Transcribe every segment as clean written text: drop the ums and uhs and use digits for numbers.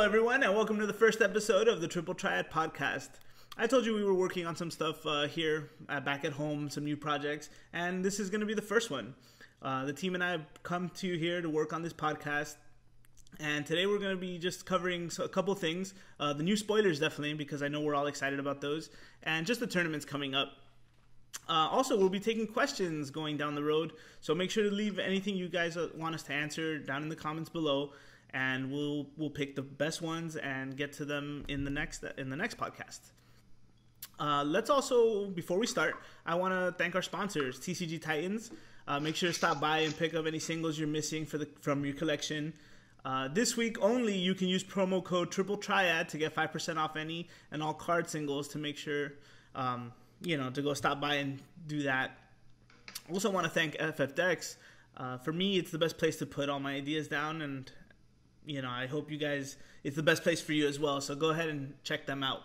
everyone, and welcome to the first episode of the Triple Triad podcast. I told you we were working on some stuff here back at home, some new projects, and this is going to be the first one. The team and I have come to you here to work on this podcast, and today we're going to be just covering a couple things. The new spoilers, definitely, because I know we're all excited about those, and just the tournaments coming up. Also, we'll be taking questions going down the road, so make sure to leave anything you guys want us to answer down in the comments below, and we'll pick the best ones and get to them in the next podcast. Let's also, before we start, I want to thank our sponsors, TCG Titans. Make sure to stop by and pick up any singles you're missing from your collection. This week only, you can use promo code Triple Triad to get 5% off any and all card singles to make sure to go stop by and do that. I also want to thank FFdecks. For me, it's the best place to put all my ideas down, and I hope you guys, it's the best place for you as well, so go ahead and check them out.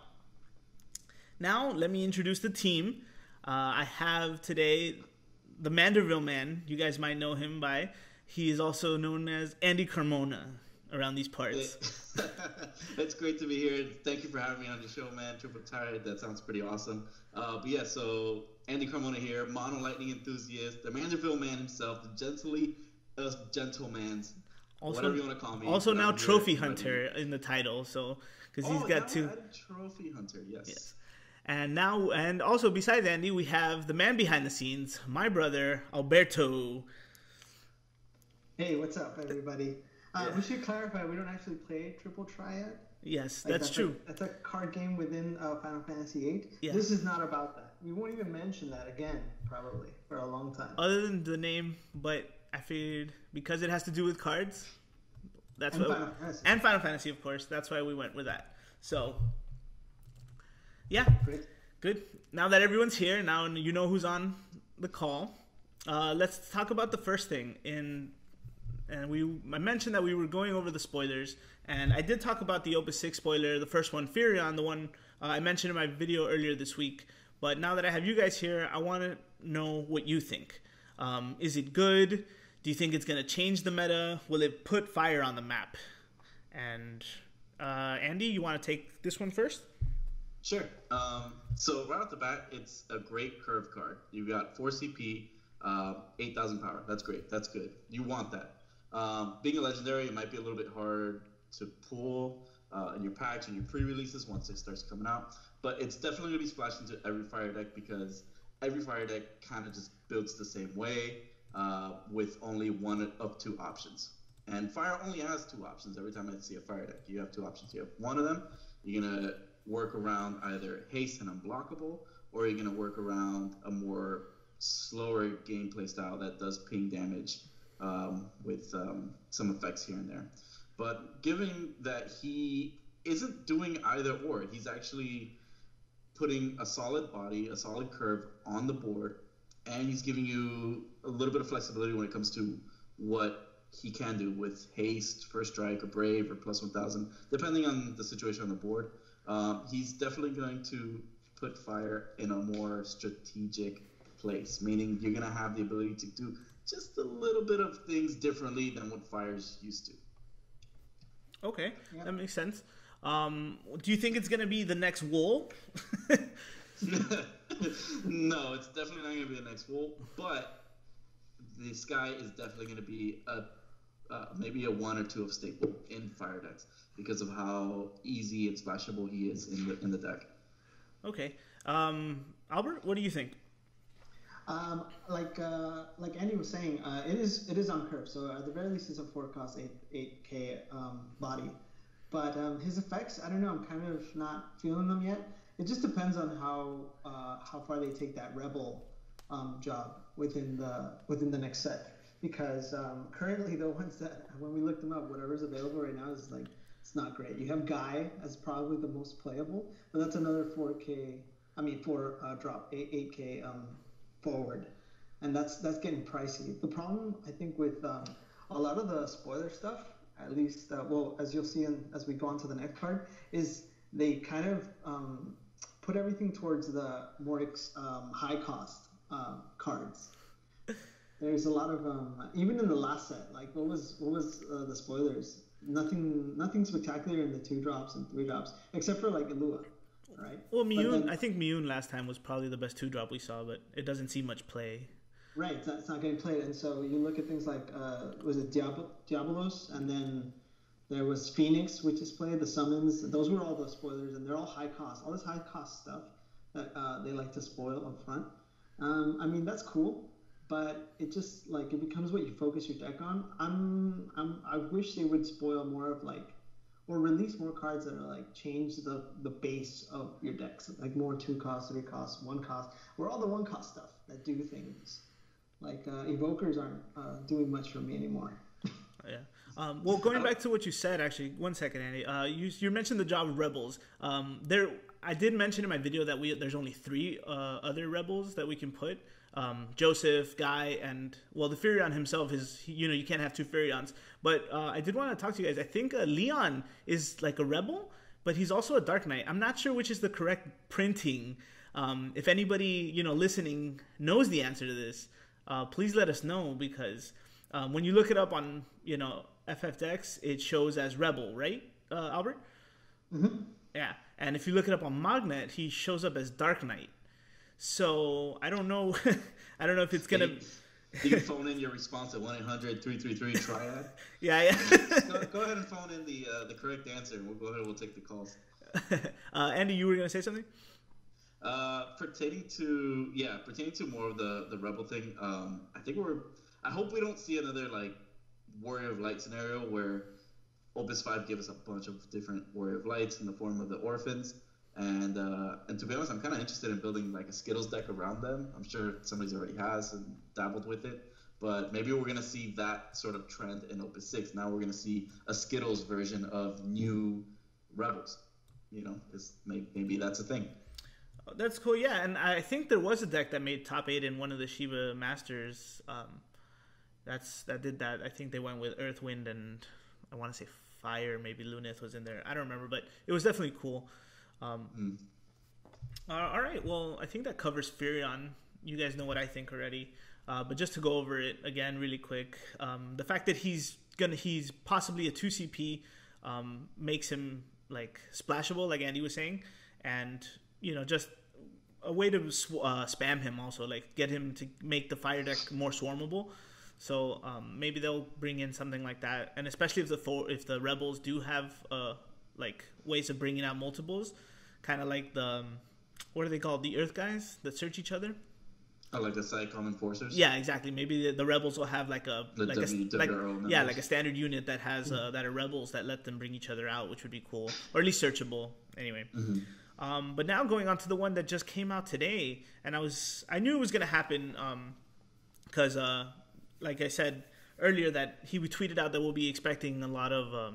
Now, let me introduce the team. I have today the Manderville Man. You guys might know him by. He is also known as Andy Carmona around these parts. It's great to be here. Thank you for having me on the show, man. Triple Triad, that sounds pretty awesome. So Andy Carmona here, Mono Lightning enthusiast, the Manderville Man himself, the gentleman's, whatever you want to call me. Also now Trophy Hunter in the title, so because he's got two. Trophy Hunter, yes. And now, and also besides Andy, we have the man behind the scenes, my brother Alberto. Hey, what's up, everybody? We should clarify, we don't actually play Triple Triad. Yes, that's true. That's a card game within Final Fantasy VIII. Yeah. This is not about that. We won't even mention that again, probably, for a long time. Other than the name, but I figured because it has to do with cards, that's and what. Final Fantasy. And Final Fantasy, of course. That's why we went with that. So, yeah, good. Now that everyone's here, now you know who's on the call. Let's talk about the first thing. I mentioned that we were going over the spoilers, and I did talk about the Opus 6 spoiler, the first one, FIRREA, the one I mentioned in my video earlier this week. But now that I have you guys here, I want to know what you think. Is it good? Do you think it's going to change the meta? Will it put fire on the map? And Andy, you want to take this one first? Sure. So right off the bat, it's a great curve card. You got 4 CP, 8,000 power. That's great. That's good. You want that. Being a legendary, it might be a little bit hard to pull in your packs and your pre-releases once it starts coming out. But it's definitely going to be splashed into every fire deck because every fire deck kind of just builds the same way with only one of 2 options. And fire only has 2 options every time I see a fire deck. You have 2 options. You have one of them, you're going to work around either haste and unblockable, or you're going to work around a more slower gameplay style that does ping damage with some effects here and there. But given that he isn't doing either or, he's actually putting a solid body, a solid curve on the board, and he's giving you a little bit of flexibility when it comes to what he can do with haste, first strike, or brave, or plus 1,000, depending on the situation on the board. He's definitely going to put fire in a more strategic place, meaning you're going to have the ability to do just a little bit of things differently than what fire's used to. Okay, yeah. That makes sense. Do you think it's going to be the next Wool? No, it's definitely not going to be the next Wool, but this guy is definitely going to be maybe a 1 or 2 of staple in fire decks because of how easy and splashable he is in the deck. Okay. Albert, what do you think? Like Andy was saying, it is on curve. So at the very least, it's a 4-cost 8K body. But his effects, I don't know. I'm kind of not feeling them yet. It just depends on how far they take that rebel job within the next set. Because currently the ones that when we looked them up, whatever's available right now is like it's not great. You have Guy as probably the most playable, but that's another 4K. I mean 4 drop 8K. Forward, and that's getting pricey. The problem I think with a lot of the spoiler stuff, at least as you'll see as we go on to the next card, is they kind of put everything towards the more high cost cards. There's a lot of even in the last set, like what was the spoilers? nothing spectacular in the 2-drops and 3-drops, except for like Ilua, right? Well, Miyun, I think Miyun last time was probably the best 2-drop we saw, but it doesn't see much play. Right, it's not getting played, and so you look at things like was it Diabolos, and then there was Phoenix, which is played, the summons. Those were all the spoilers, and they're all high cost. All this high cost stuff that they like to spoil up front. I mean, that's cool, but it just like it becomes what you focus your deck on. I wish they would spoil more of like, or release more cards that are like change the base of your decks, like more 2 cost, 3 cost, 1 cost, or all the 1 cost stuff that do things. Like evokers aren't doing much for me anymore. Yeah. Well, going back to what you said, actually, 1 second, Andy. You mentioned the job of rebels. I did mention in my video that there's only 3 other rebels that we can put. Joseph, Guy, and well, the Firion himself is you can't have 2 Firions. But I did want to talk to you guys. I think Leon is like a rebel, but he's also a Dark Knight. I'm not sure which is the correct printing. If anybody listening knows the answer to this, please let us know, because when you look it up on FFdecks, it shows as Rebel, right, Albert? Mm-hmm. Yeah, and if you look it up on Magnet, he shows up as Dark Knight. So I don't know. I don't know if it's gonna. You can phone in your response at 1-800-333-TRIAD. Yeah. Go ahead and phone in the correct answer, and we'll go ahead and we'll take the calls. Andy, you were gonna say something? Pertaining to more of the Rebel thing, I hope we don't see another like Warrior of Light scenario where Opus 5 give us a bunch of different Warrior of Lights in the form of the orphans, and to be honest, I'm kind of interested in building like a Skittles deck around them. I'm sure somebody's already has and dabbled with it, but maybe we're gonna see that sort of trend in Opus 6. Now we're gonna see a Skittles version of new Rebels, because maybe that's a thing. That's cool, yeah. And I think there was a deck that made top 8 in one of the Shiva Masters. That did that. I think they went with Earth, Wind, and I want to say Fire. Maybe Lunith was in there. I don't remember, but it was definitely cool. All right. Well, I think that covers Firion. You guys know what I think already. But just to go over it again really quick, the fact that he's possibly a 2 CP makes him like splashable, like Andy was saying, and just a way to spam him also, like get him to make the fire deck more swarmable. So maybe they'll bring in something like that, and especially if the rebels do have like ways of bringing out multiples, kind of like the what are they called, the Earth guys that search each other. Oh, like the Psycom Enforcers? Yeah, exactly. Maybe the rebels will have like a standard unit that has that are rebels that let them bring each other out, which would be cool, or at least searchable. Anyway. Mm-hmm. But now going on to the one that just came out today, and I knew it was gonna happen, because like I said earlier, that we tweeted out that we'll be expecting a lot of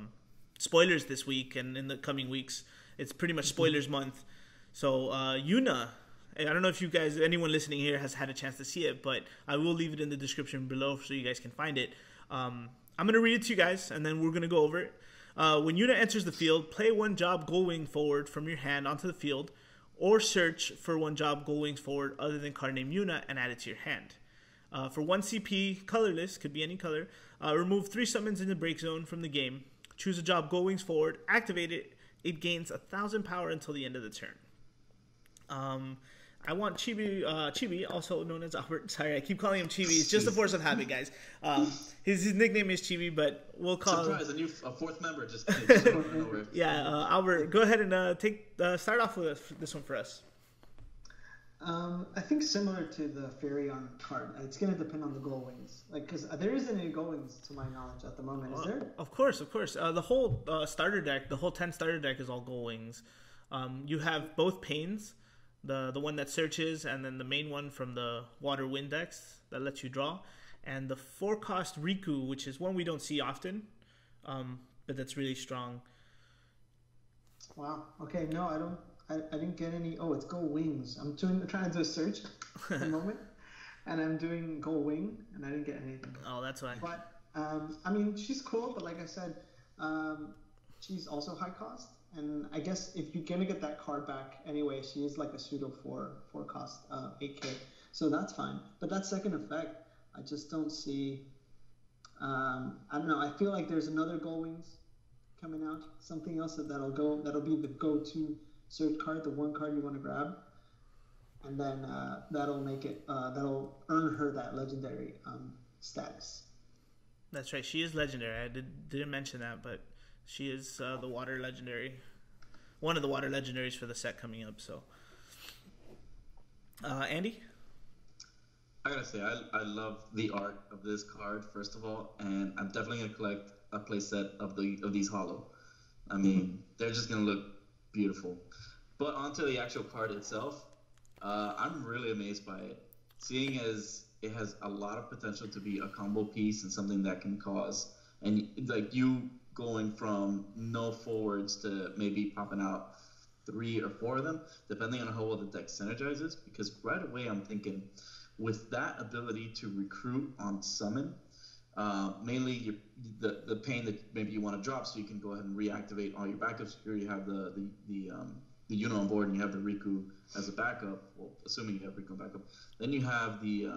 spoilers this week and in the coming weeks. It's pretty much spoilers month. So Yuna, and I don't know if anyone listening here has had a chance to see it, but I will leave it in the description below so you guys can find it. I'm gonna read it to you guys, and then we're gonna go over it. When Yuna enters the field, play 1 job Gold Wing forward from your hand onto the field, or search for 1 job Gold Wings forward other than card named Yuna and add it to your hand. For 1 CP, colorless, could be any color, remove 3 summons in the break zone from the game. Choose a job Gold Wings forward, activate it. It gains 1,000 power until the end of the turn. I want Chibi, also known as Albert. Sorry, I keep calling him Chibi. It's just a force of habit, guys. His nickname is Chibi, but we'll call him... Surprise, a 4th member just came. Yeah, Albert, go ahead and start off with this one for us. I think similar to the Firion card, it's going to depend on the Gold Wings. Because there isn't any Gold Wings to my knowledge at the moment, is there? Of course. The whole starter deck, the whole 10 starter deck is all Gold Wings. You have both Pains, the one that searches, and then the main one from the Water Wind decks that lets you draw, and the 4-cost Riku, which is one we don't see often, but that's really strong. Wow. Okay, no, I didn't get any. Oh, it's Gold Wings. I'm trying to do a search at the moment, and I'm doing Gold Wing, and I didn't get anything. Oh, that's why. But I mean, she's cool, but like I said, she's also high cost, and I guess if you're gonna get that card back anyway, she is like a pseudo 4 cost 8K, so that's fine. But that second effect, I just don't see. I don't know. I feel like there's another Gold Wings coming out. Something else that'll be the go-to search card, the one card you want to grab, and then that'll make it that'll earn her that legendary status. That's right. She is legendary. I didn't mention that, but she is the water legendary, one of the water legendaries for the set coming up. So, Andy, I gotta say, I love the art of this card first of all, and I'm definitely gonna collect a playset of these holo. I mean, they're just gonna look beautiful. But onto the actual card itself, I'm really amazed by it, seeing as it has a lot of potential to be a combo piece and something that can cause, and like you going from no forwards to maybe popping out 3 or 4 of them, depending on how well the deck synergizes. Because right away I'm thinking, with that ability to recruit on summon, mainly the pain that maybe you want to drop, so you can go ahead and reactivate all your backups. Here you have the Yuna on board, and you have the Riku as a backup. Well, assuming you have Riku on backup, then you have the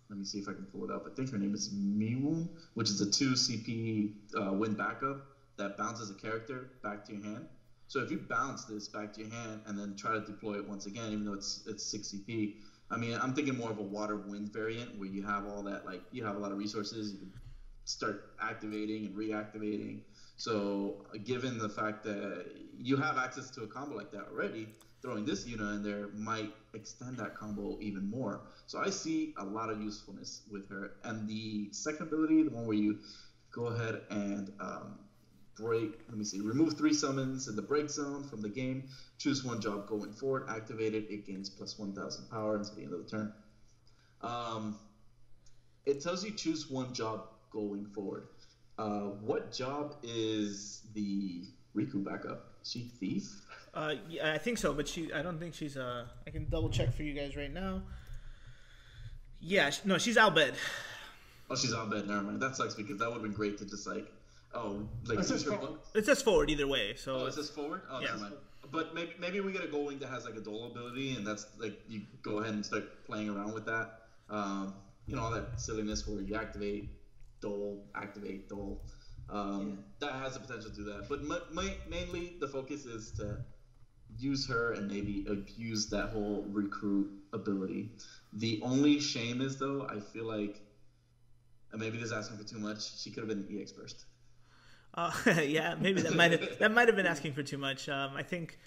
let me see if I can pull it up. I think her name is Miwoo, which is a 2 CP win backup that bounces a character back to your hand. So if you bounce this back to your hand and then try to deploy it once again, even though it's 6 CP, I mean, I'm thinking more of a water wind variant where you have all that, like, you have a lot of resources, you can start activating and reactivating. So given the fact that you have access to a combo like that already, throwing this Yuna in there might extend that combo even more. So I see a lot of usefulness with her. And the second ability, the one where you go ahead and remove 3 summons in the break zone from the game, choose 1 job going forward, activate it, it gains plus 1,000 power until the end of the turn. It tells you choose 1 job going forward. What job is the Riku backup? Is she Thief? Yeah, I think so, but I don't think she's I can double check for you guys right now. Yeah, no, she's Albed. Oh, she's Albed. Never mind. That sucks, because that would have been great to just like, it says forward either way. So it says forward. Oh, yeah. Never mind. But maybe we get a Gold Wing that has like a Dole ability, and that's like, you go ahead and start playing around with that. All that silliness where you activate Dole. That has the potential to do that. But mainly the focus is to use her and maybe abuse that whole recruit ability. The only shame is, though, I feel like, and maybe this is asking for too much, she could have been an EX burst. Yeah, maybe that might have been asking for too much. I think,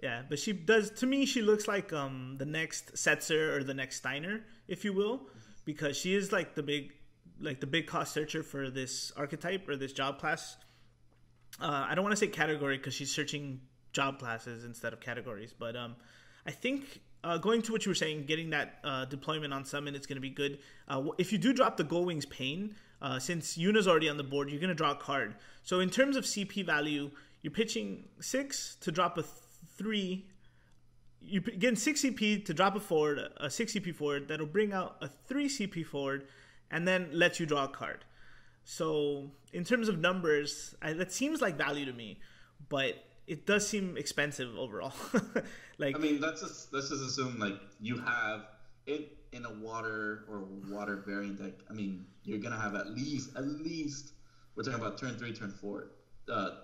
yeah, but she does, to me, she looks like the next Setzer or the next Steiner, if you will, because she is like the big cost searcher for this archetype or this job class. I don't want to say category because she's searching job classes instead of categories, but I think going to what you were saying, getting that deployment on summon, it's going to be good. If you do drop the Gold Wing's Pain, since Yuna's already on the board, you're going to draw a card. So in terms of CP value, you're pitching 6 to drop a 3. You're getting 6 CP to drop a forward, a 6 CP forward that'll bring out a 3 CP forward, and then lets you draw a card. So in terms of numbers, that seems like value to me, but it does seem expensive overall. I mean, let's just assume like you have it in a water or water variant deck. I mean, you're gonna have at least we're talking about turn 3, turn 4,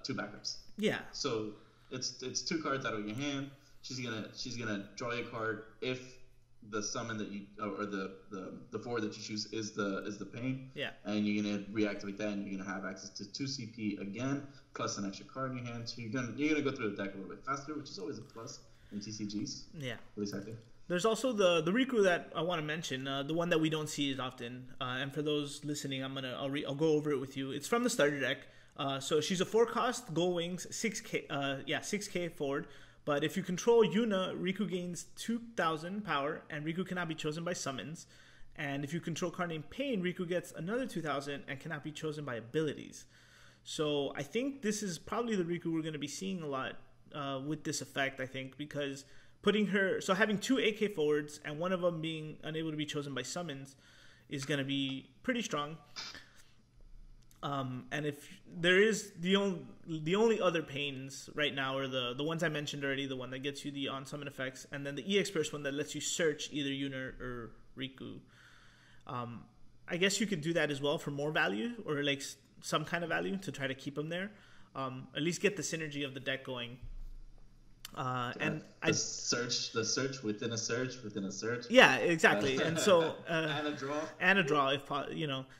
2 backups. Yeah. So it's 2 cards out of your hand. She's gonna draw you a card if the summon that you, or the forward that you choose is the pain. Yeah. And you're gonna reactivate that, and you're gonna have access to 2 CP again, plus an extra card in your hand. So you're gonna go through the deck a little bit faster, which is always a plus in TCGs. Yeah. At least I think. There's also the Riku that I want to mention, the one that we don't see as often. And for those listening, I'll go over it with you. It's from the starter deck. So she's a 4-cost, Gold Wings, 6K forward. But if you control Yuna, Riku gains 2,000 power, and Riku cannot be chosen by summons. And if you control card named Pain, Riku gets another 2,000 and cannot be chosen by abilities. So I think this is probably the Riku we're going to be seeing a lot with this effect, I think, because having 2 AK forwards and one of them being unable to be chosen by summons is going to be pretty strong. And if there is the only other pains right now are the ones I mentioned already, the one that gets you the on summon effects, and then the EX burst one that lets you search either Yuna or Riku. I guess you could do that as well for more value, or like some kind of value to try to keep them there. at least get the synergy of the deck going. And the search within a search within a search. Yeah, exactly. And so and a draw. And a draw, if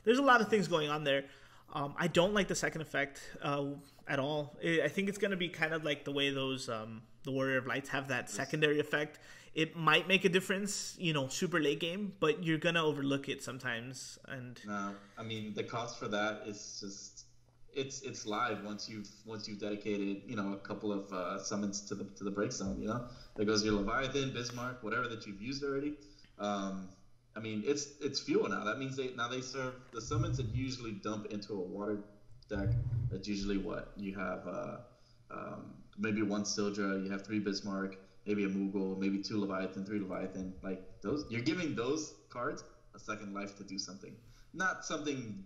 there's a lot of things going on there. I don't like the second effect at all. I think it's going to be kind of like the way those the Warrior of Lights have that secondary effect. It might make a difference, super late game, but you're gonna overlook it sometimes. And no, I mean the cost for that is just it's live once you've dedicated a couple of summons to the break zone. There goes your Leviathan, Bismarck, whatever that you've used already. I mean it's fuel now. That means they serve the summons that usually dump into a water deck. That's usually what you have. Maybe one Sildra, you have 3 Bismarck, maybe a Moogle, maybe 2 Leviathan, 3 Leviathan. Like those, you're giving those cards a second life to do something. Not something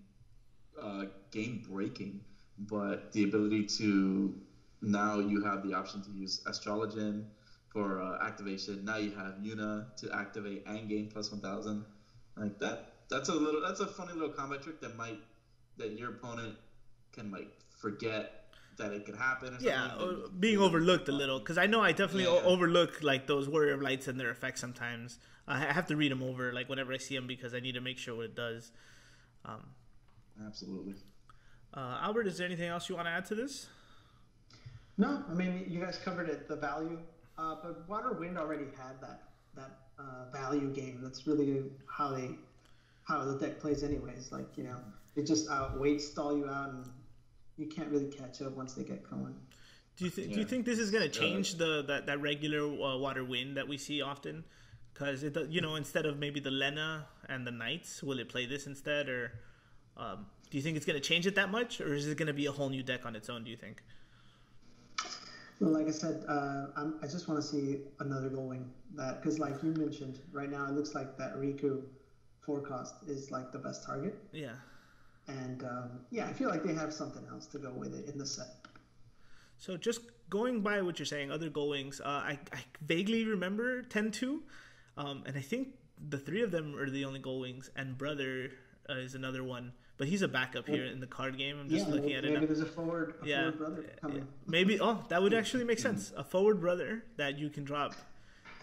game breaking, but the ability to now you have the option to use Astrologen for activation. Now you have Yuna to activate and gain plus 1,000. Like that. That's a funny little combat trick that your opponent can forget that it could happen. Or being overlooked a little, because I know I definitely overlook those Warrior of Lights and their effects sometimes. I have to read them over whenever I see them because I need to make sure what it does. Absolutely. Albert, is there anything else you want to add to this? No, I mean you guys covered it, the value, but Water Wind already had that value game. That's really how the deck plays anyways. It just stall you out, and you can't really catch up once they get going. Do you think this is going to change that regular Water Wind that we see often? Because instead of maybe the Lena and the Knights, will it play this instead, or do you think it's going to change it that much, or is it going to be a whole new deck on its own? Do you think? Well, like I said, I just want to see another going because, like you mentioned, right now it looks like that Riku forecast is the best target. Yeah. And I feel like they have something else to go with it in the set. So just going by what you're saying, other goings, I vaguely remember 10-2, and I think the 3 of them are the only goings, and Brother is another one, but he's a backup here in the card game. I'm just looking at it now. Maybe there's a forward Brother coming. Maybe, that would actually make sense. A forward Brother that you can drop,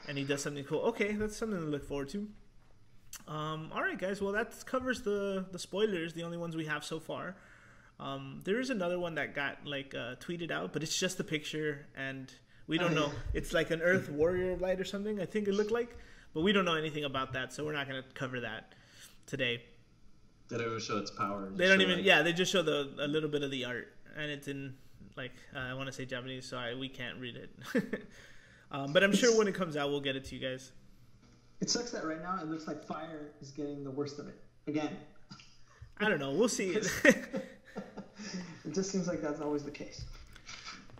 and he does something cool. Okay, that's something to look forward to. All right, guys. Well, that covers the spoilers, the only ones we have so far. There is another one that got tweeted out, but it's just a picture, and we don't know. It's like an Earth Warrior Light or something, I think it looked like, but we don't know anything about that, so we're not going to cover that today. They don't even show its power. They don't even. Yeah, they just show a little bit of the art, and it's in I want to say Japanese, so we can't read it. But I'm sure when it comes out, we'll get it to you guys. It sucks that right now it looks like Fire is getting the worst of it again. I don't know. We'll see. It just seems like that's always the case.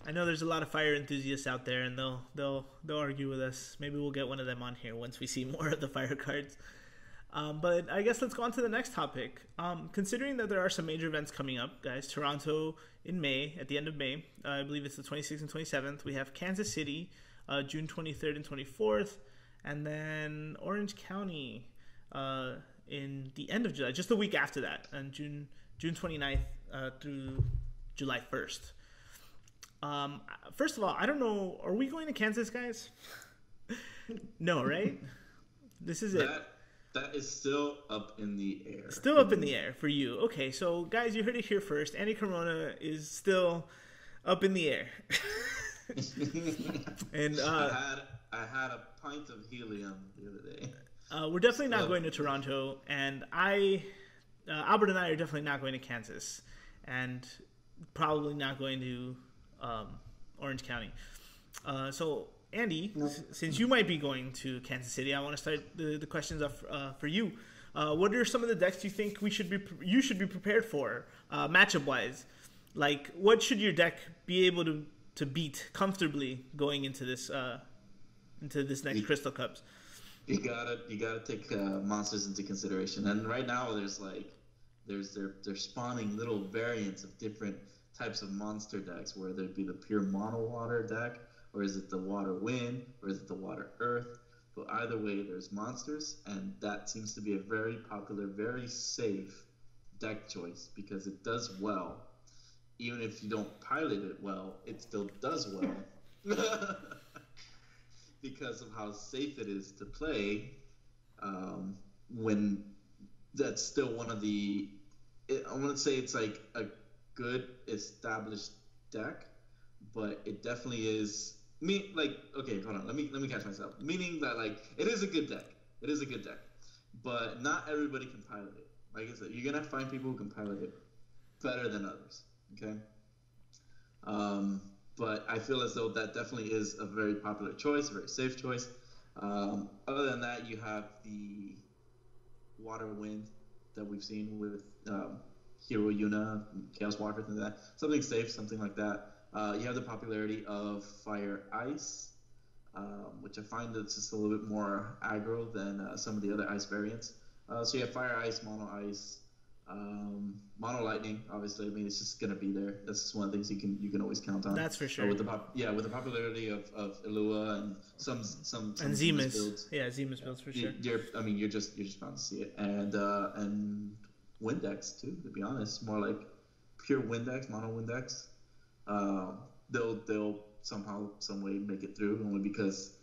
I know there's a lot of Fire enthusiasts out there, and they'll argue with us. Maybe we'll get one of them on here once we see more of the Fire cards. But I guess let's go on to the next topic. Considering that there are some major events coming up, guys, Toronto in May, at the end of May, I believe it's the 26th and 27th. We have Kansas City, June 23rd and 24th, and then Orange County in the end of July, just the week after that, on June 29th through July 1st. First of all, I don't know, are we going to Kansas, guys? No, right? This is it. That is still up in the air. Still up in the air for you. Okay, so guys, you heard it here first. Anti-Corona is still up in the air. And I had a pint of helium the other day. We're definitely not going to Toronto, and Albert and I are definitely not going to Kansas, and probably not going to Orange County. So Andy, since you might be going to Kansas City, I want to start the questions off for you. What are some of the decks you think you should be prepared for, matchup wise? Like, what should your deck be able to beat comfortably going into this next Crystal Cups? You gotta take monsters into consideration, and right now they're spawning little variants of different types of monster decks, where there'd be the pure mono water deck, or is it the water wind, or is it the water earth? But either way, there's monsters, and that seems to be a very popular, very safe deck choice because it does well even if you don't pilot it well, it still does well. Because of how safe it is to play, when that's still one of the... I wouldn't say it's like a good established deck, but it definitely is... okay, hold on. Let me catch myself. Meaning that, like, it is a good deck. It is a good deck. But not everybody can pilot it. Like I said, you're going to find people who can pilot it better than others. Okay? But I feel as though that definitely is a very popular choice, a very safe choice. Other than that, you have the Water Wind that we've seen with Hero Yuna, Chaos Walker, things like that. Something safe, something like that. You have the popularity of Fire Ice, which I find that's just a little bit more aggro than some of the other ice variants. So you have Fire Ice, Mono Ice, Mono Lightning. Obviously, I mean, it's just gonna be there. That's just one of the things you can always count on. That's for sure. With the popularity of Ilua and some and Zemus builds. Yeah, Zemus builds for sure. You're just bound to see it, and Windex too. To be honest, more like pure Windex, Mono Windex. They'll somehow, some way make it through, only because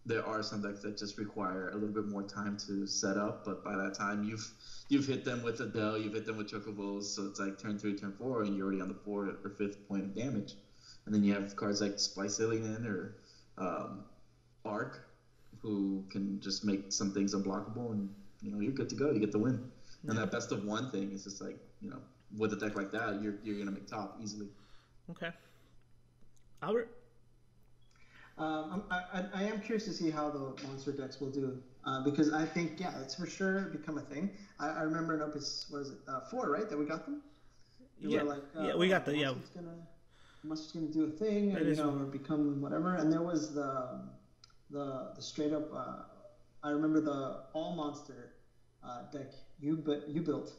there are some decks that just require a little bit more time to set up. But by that time, you've hit them with Adele, you've hit them with Chocobos, so it's like turn 3, turn 4, and you're already on the 4th or 5th point of damage. And then you have cards like Spicillion or Arc, who can just make some things unblockable, and you're good to go. You get the win. Yeah. And that best of one thing is just like, with a deck like that, you're gonna make top easily. Okay. Albert? I am curious to see how the monster decks will do, because I think, it's for sure become a thing. I remember in Opus, 4, right, that we got them? We got the, Monster's gonna do a thing, or become whatever. And there was the straight up, I remember the all monster deck you built,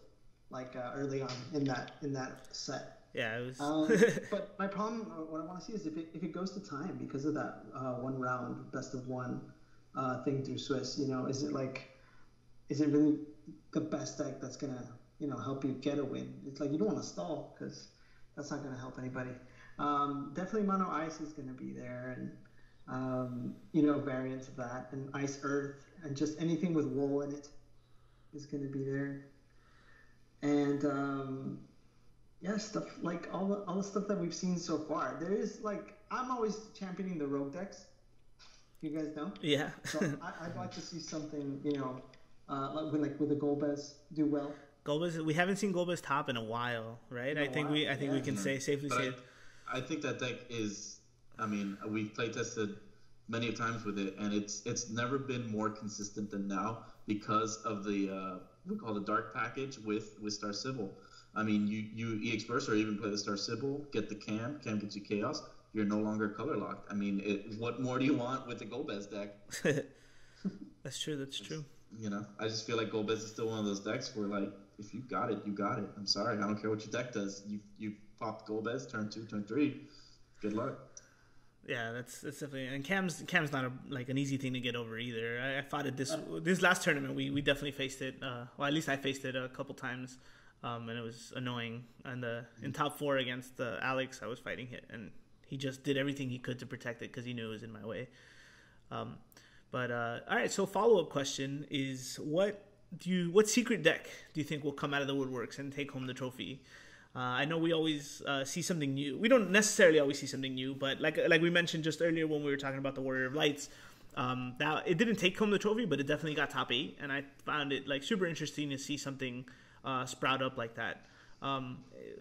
like early on in that set. Yeah, it was. But my problem, what I want to see is if it goes to time because of that one round best of one thing through Swiss. Is it really the best deck that's gonna help you get a win? It's like you don't want to stall because that's not gonna help anybody. Definitely Mono Ice is gonna be there, and variants of that, and Ice Earth, and just anything with wool in it is gonna be there, and stuff like all the stuff that we've seen so far. There is I'm always championing the rogue decks. You guys know? Yeah. So I'd like to see something, with the Golbez do well. Golbez, we haven't seen Golbez top in a while, right? I think we can safely say. I think that deck is. I mean, we've play tested many times with it, and it's never been more consistent than now because of the we call the dark package with Star Sybil. I mean, you EX Burst or even play the Star Sybil, get the Cam gets you Chaos, you're no longer color locked. I mean, what more do you want with the Golbez deck? That's true. I just feel like Golbez is still one of those decks where, like, if you got it, you got it. I'm sorry, I don't care what your deck does. You popped Golbez, turn 2, turn 3. Good luck. Yeah, that's definitely, and Cam's not an easy thing to get over either. I fought it this last tournament. We definitely faced it. Well, at least I faced it a couple times. And it was annoying. And in top 4 against Alex, I was fighting it, and he just did everything he could to protect it because he knew it was in my way. But all right, so follow-up question is, what secret deck do you think will come out of the woodworks and take home the trophy? I know we always see something new. We don't necessarily always see something new, but like we mentioned just earlier when we were talking about the Warrior of Lights, that it didn't take home the trophy, but it definitely got top 8, and I found it super interesting to see something sprout up like that.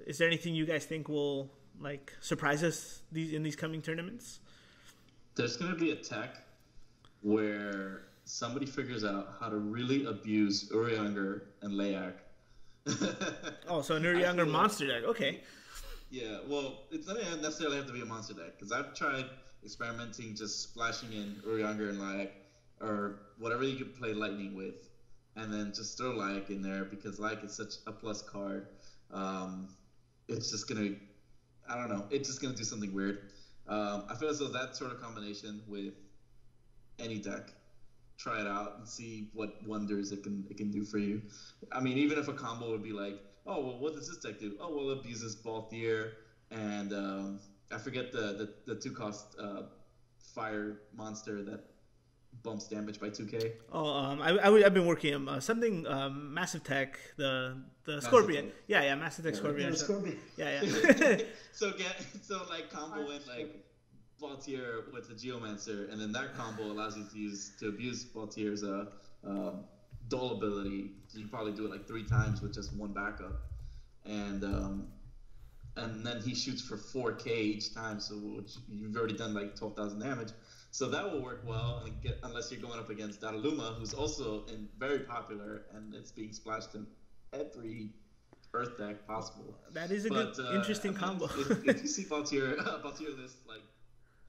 Is there anything you guys think will surprise us in these coming tournaments? There's going to be a tech where somebody figures out how to really abuse Urianger and Layak. Oh, so an Urianger monster deck. Okay. Yeah, well, it doesn't necessarily have to be a monster deck, because I've tried experimenting just splashing in Urianger and Layak, or whatever you can play Lightning with, and then just throw Layak in there, because Layak is such a plus card. It's just going to, I don't know, it's just going to do something weird. I feel as though that sort of combination with any deck, try it out and see what wonders it can do for you. I mean, even if a combo would be like oh well, what does this deck do? Oh well, it abuses Balthier and I forget the 2-cost fire monster that bumps damage by 2k. Oh, I've been working something Massive Tech, the Scorpion. Tech. Yeah, Massive Tech Scorpion. Yeah, Scorpion. Yeah. so like combo in like Baltier with the Geomancer, and then that combo allows you to abuse Baltier's Dole ability. You can probably do it like 3 times with just 1 backup, and then he shoots for 4k each time, so which you've already done like 12,000 damage. So that will work well, unless you're going up against Dataluma, who's also very popular, and it's being splashed in every Earth deck possible. That is a good, interesting combo. if you see Baltier list like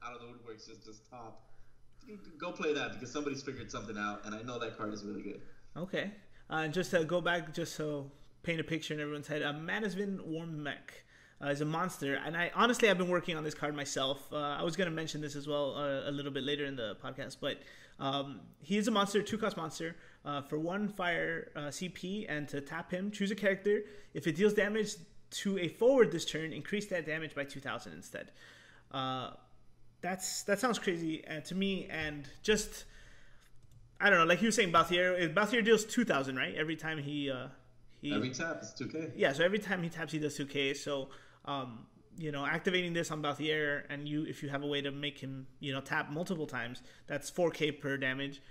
out of the woodworks, just top, go play that because somebody's figured something out, and I know that card is really good. Okay, just to go back, just so paint a picture in everyone's head, Manasvin Wormmech is a monster, and I've been working on this card myself. I was going to mention this as well a little bit later in the podcast, but he is a monster, 2-cost monster. For 1 fire CP, and to tap him, choose a character. If it deals damage to a forward this turn, increase that damage by 2,000 instead. That sounds crazy to me, and just, I don't know, like you were saying, Balthier deals 2,000, right? Every time he every tap is 2k. Yeah, so every time he taps, he does 2k. So, activating this on Balthier, and if you have a way to make him, tap multiple times, that's 4k per damage.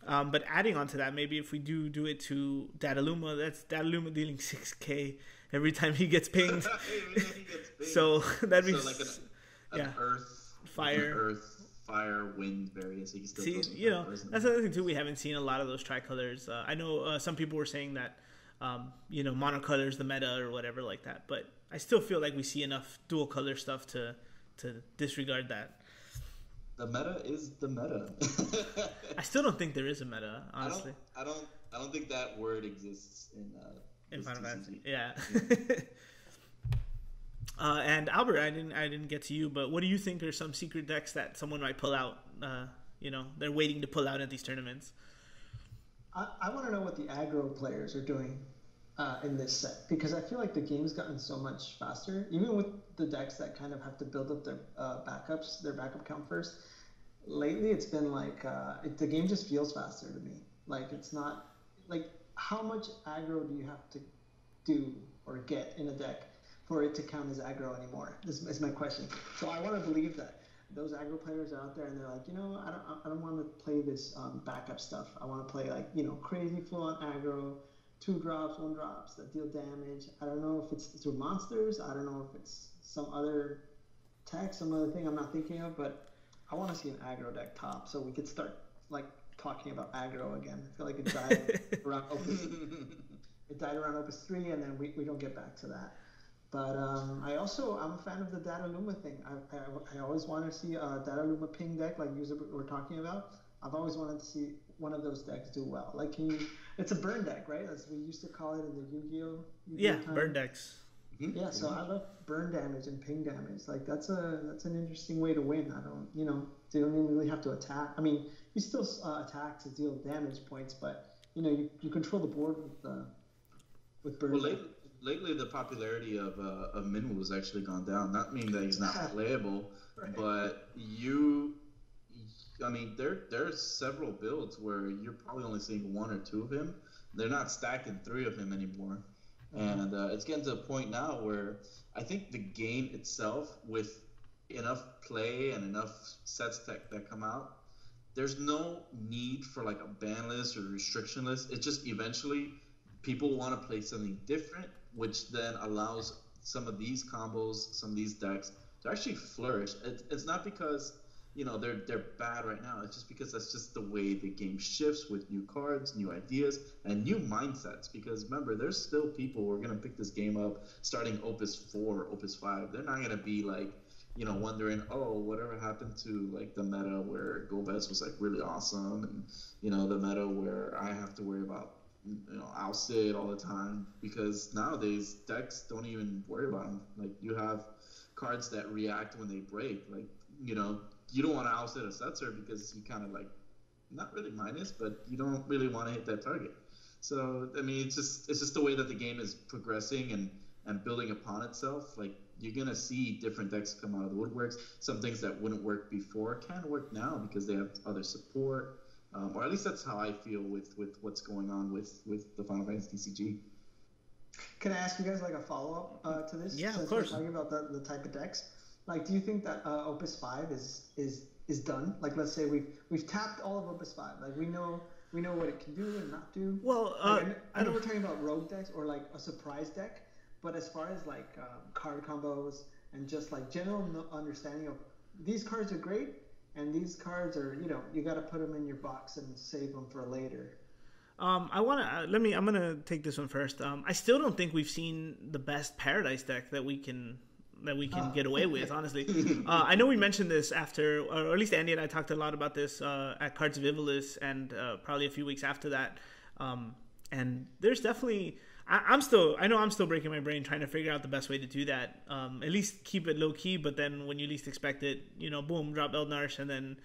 But adding on to that, maybe if we do it to Dataluma, that's Dataluma dealing 6k every time he gets pinged. So that'd be like an fire, wind variant. So you can still that's another thing too. We haven't seen a lot of those tricolors. I know some people were saying that monocolors the meta or whatever like that, but I still feel like we see enough dual color stuff to disregard that. The meta is the meta. I still don't think there is a meta, honestly. I don't think that word exists in Final Fantasy. Yeah. And Albert, I didn't get to you, but what do you think are some secret decks that someone might pull out? They're waiting to pull out at these tournaments. I want to know what the aggro players are doing in this set, because I feel like the game's gotten so much faster, even with the decks that kind of have to build up their backup count first. Lately, it's been like the game just feels faster to me. Like, it's not like, how much aggro do you have to do or get in a deck for it to count as aggro anymore? This is my question. So I want to believe that those aggro players are out there and they're like, I don't want to play this backup stuff. I want to play like, crazy full-on aggro, 2 drops, 1 drops that deal damage. I don't know if it's through monsters. I don't know if it's some other tech, some other thing I'm not thinking of, but I want to see an aggro deck top so we could start like talking about aggro again. I feel like it died around Opus 3, and then we don't get back to that. But I'm a fan of the Dataluma thing. I always want to see a Dataluma ping deck like we're talking about. I've always wanted to see one of those decks do well. Like, it's a burn deck, right? As we used to call it in the Yu-Gi-Oh time. Burn decks. Mm-hmm. Yeah, so I love burn damage and ping damage. Like, that's an interesting way to win. I don't, you don't even really have to attack. I mean, you still attack to deal damage points, but you control the board with burn. Well, lately the popularity of Minwoo has actually gone down. Not mean that he's not playable, right. But there are several builds where you're probably only seeing 1 or 2 of him. They're not stacking 3 of him anymore. Mm-hmm. And it's getting to a point now where I think the game itself, with enough play and enough sets that come out, there's no need for like a ban list or restriction list. It's just eventually people want to play something different, which then allows some of these combos, some of these decks to actually flourish. It's not because they're bad right now. It's just because that's just the way the game shifts with new cards, new ideas, and new mindsets. Because remember, there's still people who are going to pick this game up starting Opus 4, Opus 5. They're not going to be like, wondering, whatever happened to like the meta where Gobez was like really awesome, and the meta where I have to worry about Alcid all the time, because nowadays decks don't even worry about them. Like, you have cards that react when they break. Like, you don't want to Alcid a Setzer because you kind of like, not really minus, but you don't really want to hit that target. So I mean, it's just the way that the game is progressing and building upon itself. Like you're gonna see different decks come out of the woodworks. Some things that wouldn't work before can work now because they have other support, or at least that's how I feel with what's going on with the Final Fantasy TCG. Can I ask you guys like a follow up to this? Yeah, Since of course. We're talking about the type of decks. Like, do you think that Opus 5 is done? Like, let's say we've tapped all of Opus 5. Like, we know what it can do and not do. Well, like, I know we're talking about rogue decks or like a surprise deck, but as far as like card combos and just like general understanding of these cards are great and these cards are, you got to put them in your box and save them for later. I'm gonna take this one first. I still don't think we've seen the best Paradise deck that we can get away with, honestly. I know we mentioned this after, or at least Andy and I talked a lot about this at Cards of Ivalice and probably a few weeks after that. And there's definitely, I'm still breaking my brain trying to figure out the best way to do that. At least keep it low key, but then when you least expect it, boom, drop Eldnarsh and then,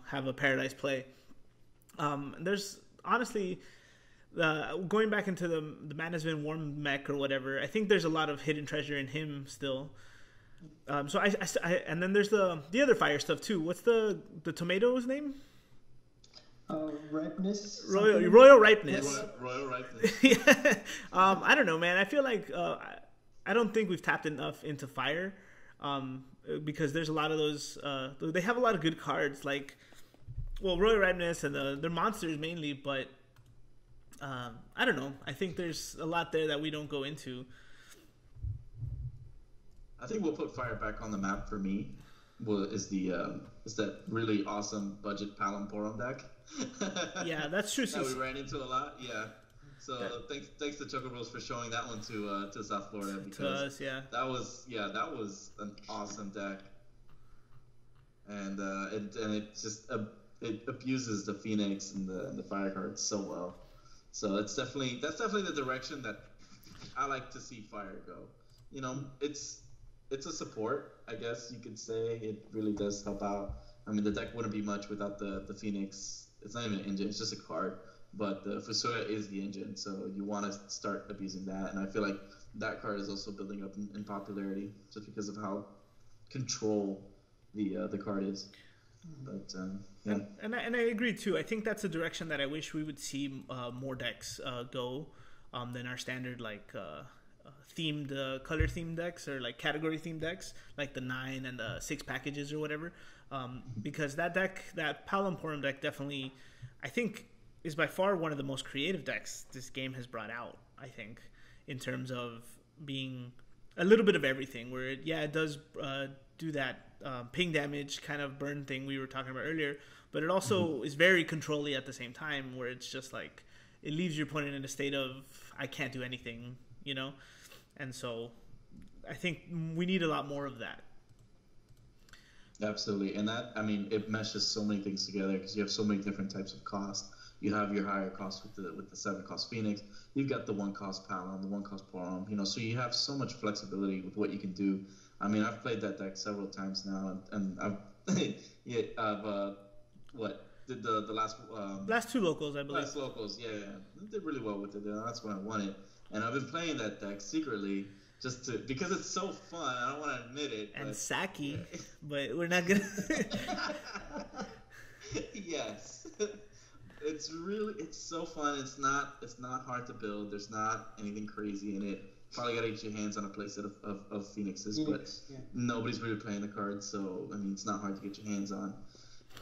have a Paradise play. There's honestly, going back into the Man Has Been Warm mech or whatever, I think there's a lot of hidden treasure in him still. So I and then there's the other fire stuff too. What's the tomato's name? Ripeness. Royal Ripeness. Royal Ripeness. Yeah. I don't know, man. I feel like I don't think we've tapped enough into fire, because there's a lot of those. They have a lot of good cards, like, well, Royal Ripeness and they're monsters mainly, but I don't know. I think there's a lot there that we don't go into. I think we'll put fire back on the map for me. Is that really awesome budget Palamporum deck? Yeah, that's true. That we ran into a lot. Yeah. So thanks to Chocobros for showing that one to South Florida, because to us, yeah. That was an awesome deck, and it just it abuses the Phoenix and the fire cards so well. So that's definitely the direction that I like to see fire go. It's a support, I guess you could say. It really does help out. I mean, the deck wouldn't be much without the Phoenix. It's not even an engine; it's just a card. But the FIRREA is the engine, so you want to start abusing that. And I feel like that card is also building up in popularity just because of how control the card is. But yeah, and I agree too. I think that's a direction that I wish we would see more decks go than our standard like themed color themed decks or like category themed decks, like the 9 and the 6 packages or whatever. Because that Palamporum deck definitely, I think, is by far one of the most creative decks this game has brought out. I think, in terms of being a little bit of everything, where it does do that ping damage kind of burn thing we were talking about earlier, but it also is very control-y at the same time, where it's just like it leaves your opponent in a state of I can't do anything, and so I think we need a lot more of that. Absolutely, and that, I mean, it meshes so many things together because you have so many different types of cost. You have your higher cost with the 7 cost Phoenix. You've got the 1 cost Palom, the 1 cost Porom. So you have so much flexibility with what you can do. I mean, I've played that deck several times now, and I've did the last 2 locals, I believe. Last locals, yeah, did really well with it. That's what I wanted, and I've been playing that deck secretly. Because it's so fun, I don't want to admit it. And Saki, but we're not gonna. Yes, it's so fun. It's not hard to build. There's not anything crazy in it. Probably gotta get your hands on a playset of Phoenixes, but nobody's really playing the cards, so I mean it's not hard to get your hands on.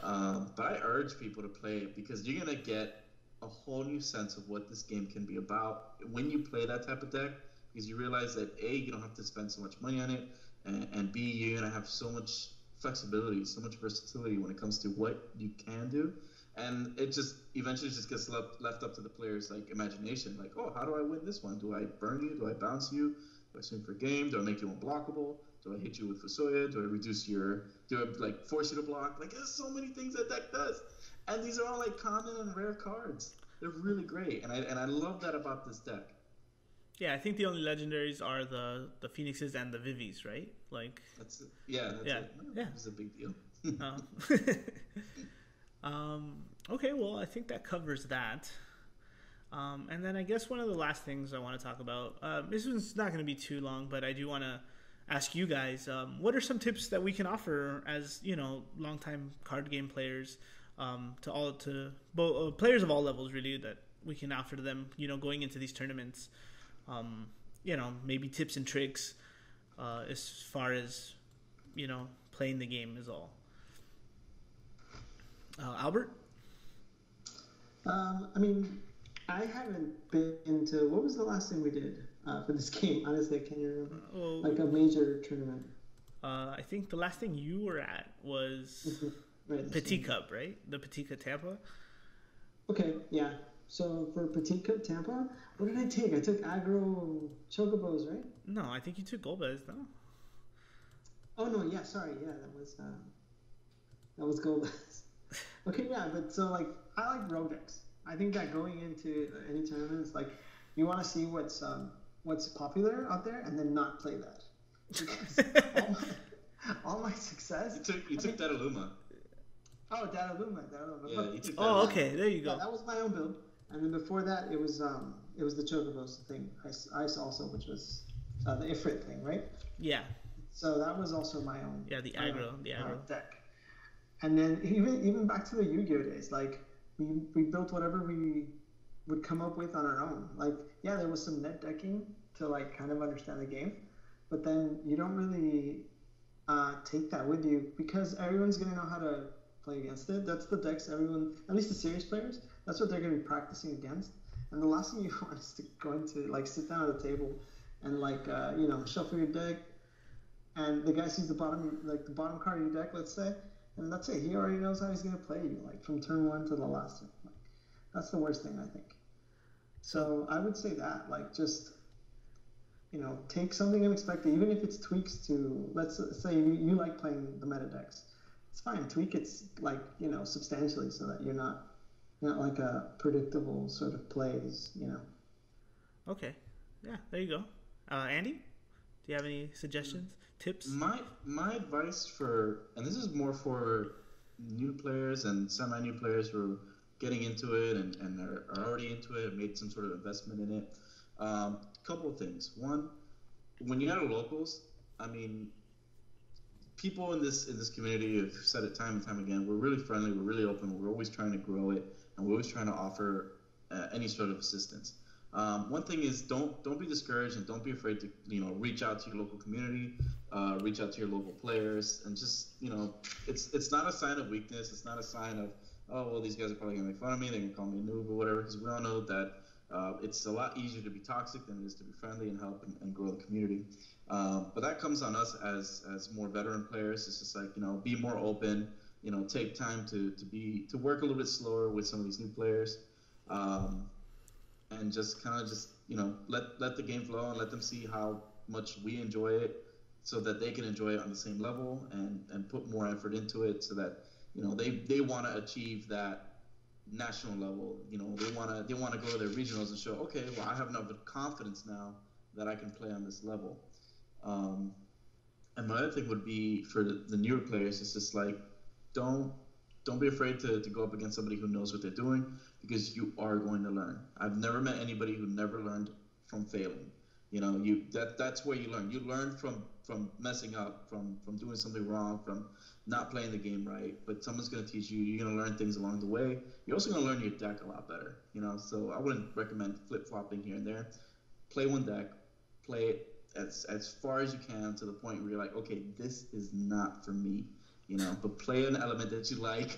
But I urge people to play it because you're gonna get a whole new sense of what this game can be about when you play that type of deck. Because you realize that A, you don't have to spend so much money on it, and B, you're going to have so much flexibility, so much versatility when it comes to what you can do. And it just eventually just gets left up to the player's like imagination. Like, oh, how do I win this one? Do I burn you? Do I bounce you? Do I swing for game? Do I make you unblockable? Do I hit you with FIRREA? Do I like force you to block? Like, there's so many things that deck does. And these are all like common and rare cards. They're really great. And I love that about this deck. Yeah, I think the only legendaries are the Phoenixes and the Vivis, right? Like that's it. Yeah, it. Yeah, it's a big deal. Okay, well, I think that covers that. And then I guess one of the last things I want to talk about, this one's not going to be too long, but I do want to ask you guys, what are some tips that we can offer as, longtime card game players, to players of all levels, really, that we can offer to them, going into these tournaments, maybe tips and tricks, as far as, playing the game is all. Albert? I haven't been into, what was the last thing we did for this game? Honestly, I can't remember. Like a major tournament. I think the last thing you were at was Petit Cup, right? The Petit Cup Tampa? Okay, yeah. So for Petit Cup Tampa, what did I take? I took aggro chocobos, right? No, I think you took Golbez, no? Oh, no, yeah, sorry. Yeah, that was Golbez. Okay, yeah, but so, I like rogue decks. I think that going into any tournaments, you want to see what's popular out there and then not play that. Because all my success... You took Dataluma. Oh, Dataluma. Yeah, you took Dataluma. Okay, there you go. Yeah, that was my own build. And then before that, it was the Chocobos thing. Ice also, which was the Ifrit thing, right? Yeah. So that was also my own. Yeah, the aggro deck. And then even back to the Yu-Gi-Oh days, we built whatever we would come up with on our own. There was some net decking to kind of understand the game, but then you don't really take that with you because everyone's gonna know how to play against it. That's the decks everyone, at least the serious players, that's what they're gonna be practicing against. And the last thing you want is to go into sit down at the table and shuffle your deck, and the guy sees the bottom card of your deck, let's say. And that's it. He already knows how he's going to play you, from turn 1 to the last turn. That's the worst thing, I think. So I would say that, just, take something unexpected, even if it's tweaks to, let's say you like playing the meta decks. It's fine. Tweak it, substantially so that you're not like a predictable sort of plays, Okay. Yeah, there you go. Andy, do you have any suggestions? Tips? My advice and this is more for new players and semi-new players who are getting into it and are already into it and made some sort of investment in it. Couple of things. One, when you go to locals, people in this community have said it time and time again, we're really friendly, we're really open, we're always trying to grow it, and we're always trying to offer any sort of assistance. One thing is don't be discouraged and don't be afraid to reach out to your local community, reach out to your local players, and just it's not a sign of weakness. It's not a sign of, oh well, these guys are probably gonna make fun of me, they're gonna call me a noob or whatever. Because we all know that it's a lot easier to be toxic than it is to be friendly and help and grow the community. But that comes on us as more veteran players. It's just be more open. Take time to work a little bit slower with some of these new players. And just let the game flow and let them see how much we enjoy it, so that they can enjoy it on the same level and put more effort into it, so that they want to achieve that national level. They want to go to their regionals and show, okay, well, I have enough confidence now that I can play on this level. And my other thing would be for the newer players, it's just don't be afraid to go up against somebody who knows what they're doing, because you are going to learn. I've never met anybody who never learned from failing. That's where you learn. You learn from messing up, from doing something wrong, from not playing the game right. But someone's going to teach you. You're going to learn things along the way. You're also going to learn your deck a lot better. So I wouldn't recommend flip-flopping here and there. Play one deck. Play it as far as you can, to the point where you're like, okay, this is not for me. But play an element that you like,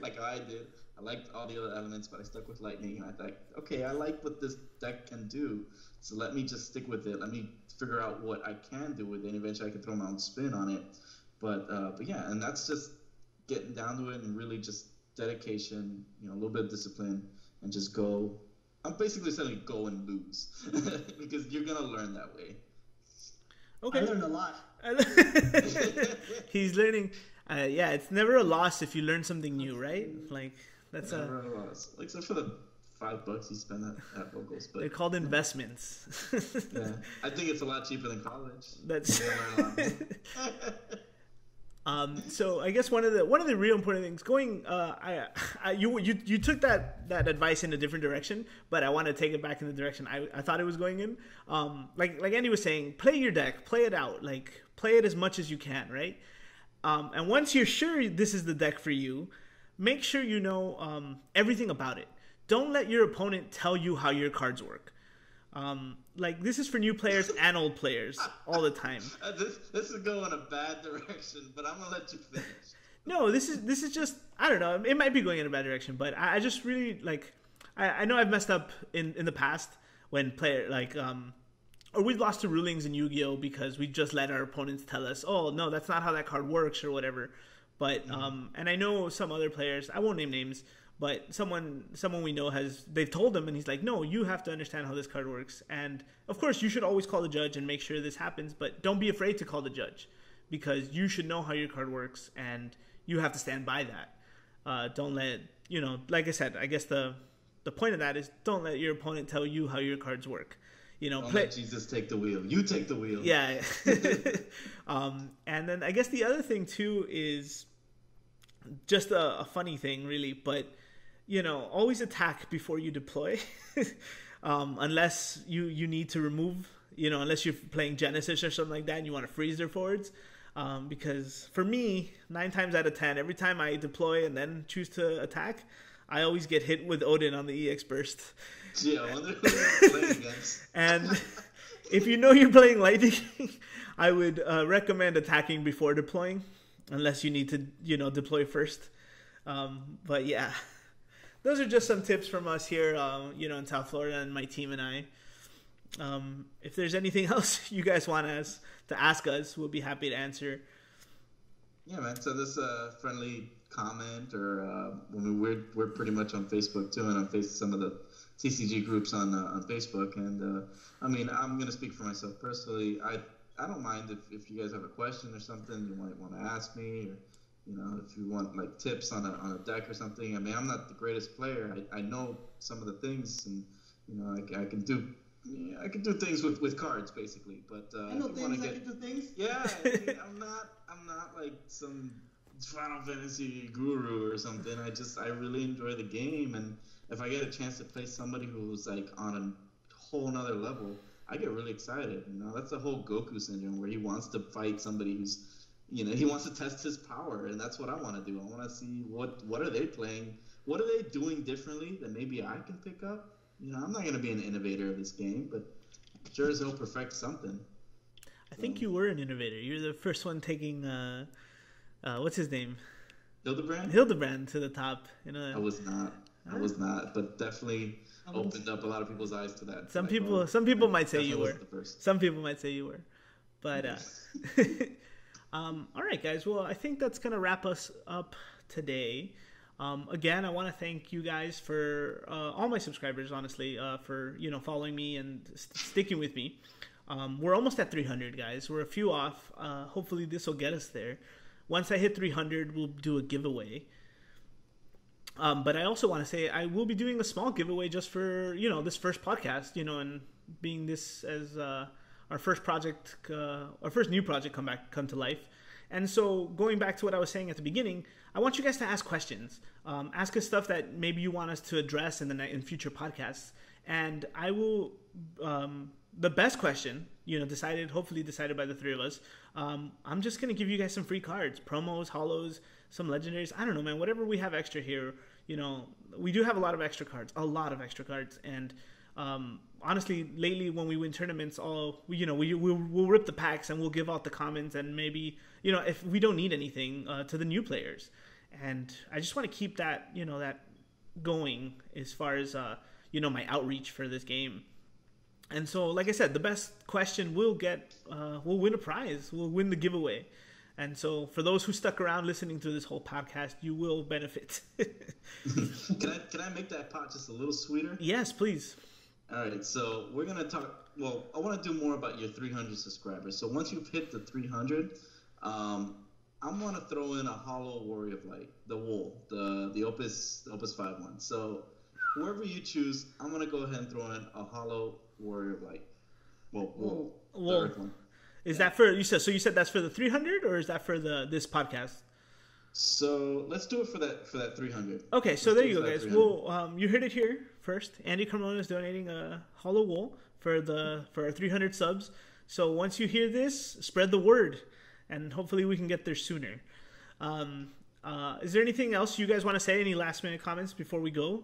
like I did. I liked all the other elements, but I stuck with lightning, and I thought, okay, I like what this deck can do, so let me just stick with it. Let me figure out what I can do with it, and eventually I can throw my own spin on it. But yeah, and that's just getting down to it, and really just dedication, a little bit of discipline, and just go. I'm basically saying go and lose, because you're gonna learn that way. Okay. I learned a lot. He's learning. Yeah, it's never a loss if you learn something new, right? That's never a loss, except for the $5 you spend at locals. But they're called investments. Yeah, I think it's a lot cheaper than college. That's So I guess one of the real important things going, you took that advice in a different direction, but I want to take it back in the direction I thought it was going in. Like Andy was saying, play your deck, play it out, like play it as much as you can, right? And once you're sure this is the deck for you, make sure you know everything about it. Don't let your opponent tell you how your cards work. Like this is for new players and old players all the time. This is going a bad direction, but I'm gonna let you finish. No, this is just, I don't know. It might be going in a bad direction, but I just really like. I know I've messed up in the past when player like or we've lost to rulings in Yu-Gi-Oh because we just let our opponents tell us, oh no, that's not how that card works or whatever. But and I know some other players, I won't name names, but someone we know they've told him and he's like, no, you have to understand how this card works. And of course you should always call the judge and make sure this happens, but don't be afraid to call the judge because you should know how your card works and you have to stand by that. Don't let, like I said, I guess the point of that is don't let your opponent tell you how your cards work. Don't let Jesus take the wheel. You take the wheel. Yeah. And then I guess the other thing too is just a funny thing really, but always attack before you deploy. Unless you need to remove, unless you're playing Genesis or something like that and you want to freeze their forwards. Because for me, 9 times out of 10, every time I deploy and then choose to attack, I always get hit with Odin on the EX burst. Yeah, I wonder who you're playing against. And if you know you're playing Lightning, I would recommend attacking before deploying, unless you need to, deploy first. But yeah, those are just some tips from us here, in South Florida and my team and I. If there's anything else you guys want us to ask us, we'll be happy to answer. Yeah, man. So this friendly comment, or we're pretty much on Facebook too, and on some of the TCG groups on Facebook. And I mean, I'm gonna speak for myself personally. I don't mind if you guys have a question or something you might want to ask me, or if you want like tips on a deck or something. I mean, I'm not the greatest player. I know some of the things, and I can do. Yeah, I can do things with cards basically, but I know things. I can do things. Yeah, I mean, I'm not like some Final Fantasy guru or something. I really enjoy the game, and if I get a chance to play somebody who's like on a whole nother level, I get really excited. That's the whole Goku syndrome where he wants to fight somebody who's, he wants to test his power, and that's what I want to do. I want to see what are they playing, what are they doing differently that maybe I can pick up. I'm not going to be an innovator of this game, but sure as hell perfect something. I think you were an innovator. You're the first one taking, what's his name? Hildebrand to the top. I was not, but definitely opened up a lot of people's eyes to that. Some people might say you were. Some people might say you were. But, all right, guys. Well, I think that's going to wrap us up today. Again, I want to thank you guys for all my subscribers, honestly, for following me and sticking with me. We're almost at 300, guys. We're a few off. Hopefully, this will get us there. Once I hit 300, we'll do a giveaway. But I also want to say I will be doing a small giveaway just for this first podcast, and being this as our first project, our first new project come to life. And so going back to what I was saying at the beginning, I want you guys to ask questions. Ask us stuff that maybe you want us to address in future podcasts. And I will, the best question, hopefully decided by the three of us, I'm just going to give you guys some free cards, promos, holos, some legendaries. I don't know, man, whatever we have extra here. We do have a lot of extra cards. And honestly, lately when we win tournaments, we'll rip the packs and we'll give out the commons, and maybe if we don't need anything to the new players. And I just want to keep that that going as far as my outreach for this game. And so, like I said, the best question will win a prize. We'll win the giveaway. And so, for those who stuck around listening to this whole podcast, you will benefit. Can I make that pot just a little sweeter? Yes, please. All right, so we're going to talk... Well, I want to do more about your 300 subscribers. So once you've hit the 300, I'm going to throw in a Hollow Warrior of Light, the wool, the Opus 5 one. So whoever you choose, I'm going to go ahead and throw in a Hollow Warrior of Light. Well, the Earth one. Is that for you said? So you said that's for the 300, or is that for this podcast? So let's do it for that 300. Okay, so there you go, guys. Well, you heard it here first. Andy Carmona is donating a hollow wool for our 300 subs. So once you hear this, spread the word, and hopefully we can get there sooner. Is there anything else you guys want to say? Any last minute comments before we go?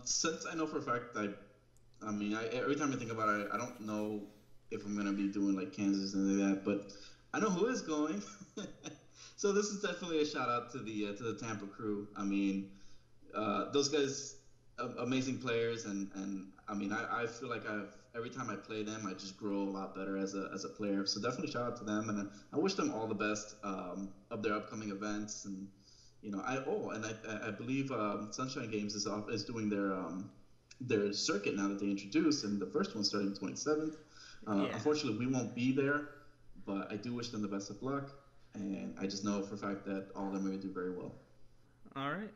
Since I know for a fact, I mean, every time I think about it, I don't know if I'm gonna be doing like Kansas and that, but I know who is going. So this is definitely a shout out to the Tampa crew. I mean, those guys, amazing players, and I mean, I feel like every time I play them, I just grow a lot better as a player. So definitely shout out to them, and I wish them all the best of their upcoming events. And you know, I believe Sunshine Games is doing their circuit now that they introduced, and the first one starting 27th. Unfortunately, we won't be there, but I do wish them the best of luck, and I just know for a fact that all of them are going to do very well. All right.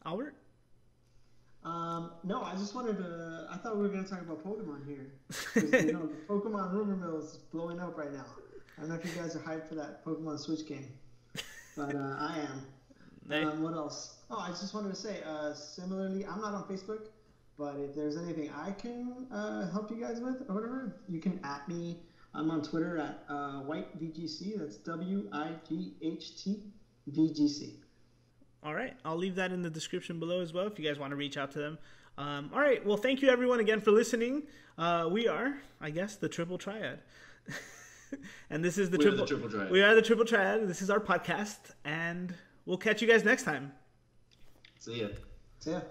Albert? No, I just wanted to... I thought we were going to talk about Pokemon here. Because, you know, the Pokemon rumor mill is blowing up right now. I don't know if you guys are hyped for that Pokemon Switch game, but I am. What else? Oh, I just wanted to say, similarly, I'm not on Facebook, but if there's anything I can help you guys with or whatever, you can at me. I'm on Twitter at WhiteVGC. That's WIGHT All right. I'll leave that in the description below as well if you guys want to reach out to them. All right. Well, thank you everyone again for listening. We are, I guess, the Triple Triad. And this is the Triple Triad. We are the Triple Triad. This is our podcast. And we'll catch you guys next time. See ya. See ya.